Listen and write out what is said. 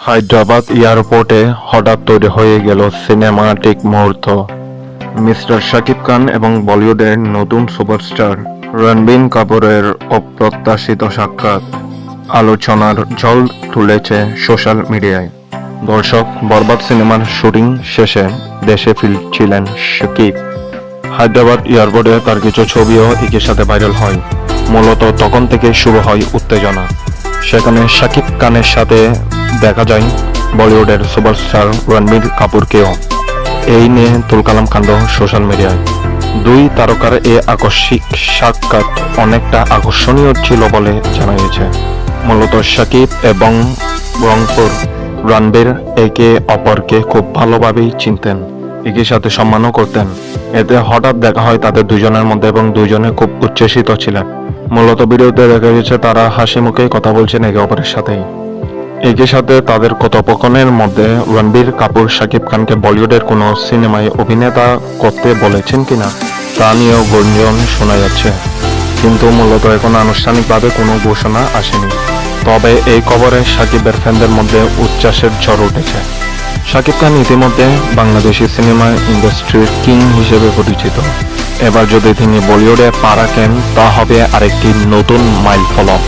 হায়দ্রাবাদ এয়ারপোর্টে হঠাৎ তৈরি হয়ে গেল সিনেমাটিক মুহূর্ত। মিস্টার শাকিব খান এবং বলিউডের নতুন সুপারস্টার রণবীর কাপুরের অপ্রত্যাশিত সাক্ষাৎ আলোচনার ঝড় তুলেছে সোশ্যাল মিডিয়ায়। দর্শক, বরবাদ সিনেমার শুটিং শেষে দেশে ফিরছিলেন শাকিব। হায়দ্রাবাদ এয়ারপোর্টে তার কিছু ছবিও একই সাথে ভাইরাল হয়। মূলত তখন থেকে শুরু হয় উত্তেজনা। সেখানে শাকিব খানের সাথে দেখা যায় বলিউডের সুপারস্টার রণবীর কাপুরকেও। এই নিয়ে তুলকালাম কাণ্ড সোশ্যাল মিডিয়ায়। দুই তারকার এই আকস্মিক সাক্ষাৎ অনেকটা আকর্ষণীয় ছিল বলে জানা গেছে। মূলত শাকিব এবং রংপুর রণবীর একে অপরকে খুব ভালোভাবেই চিনতেন, একই সাথে সম্মানও করতেন। এতে হঠাৎ দেখা হয় তাদের দুজনের মধ্যে এবং দুজনে খুব উচ্ছ্বসিত ছিলেন। মূলত ভিডিওতে দেখা গেছে তারা হাসি মুখে কথা বলছেন একে অপরের সাথেই। একই সাথে তাদের কথোপকথনের মধ্যে রণবীর কাপুর শাকিব খানকে বলিউডের কোনো সিনেমায় অভিনেতা করতে বলেছেন কিনা তা নিয়েও গুঞ্জন শোনা যাচ্ছে, কিন্তু মূলত এখন আনুষ্ঠানিকভাবে কোনো ঘোষণা আসেনি। তবে এই খবরে শাকিবের ফ্যানদের মধ্যে উচ্ছ্বাসের ঝড় উঠেছে। শাকিব খান ইতিমধ্যে বাংলাদেশি সিনেমা ইন্ডাস্ট্রির কিং হিসেবে পরিচিত। এবার যদি তিনি বলিউডে পা রাখেন তা হবে আরেকটি নতুন মাইলফলক।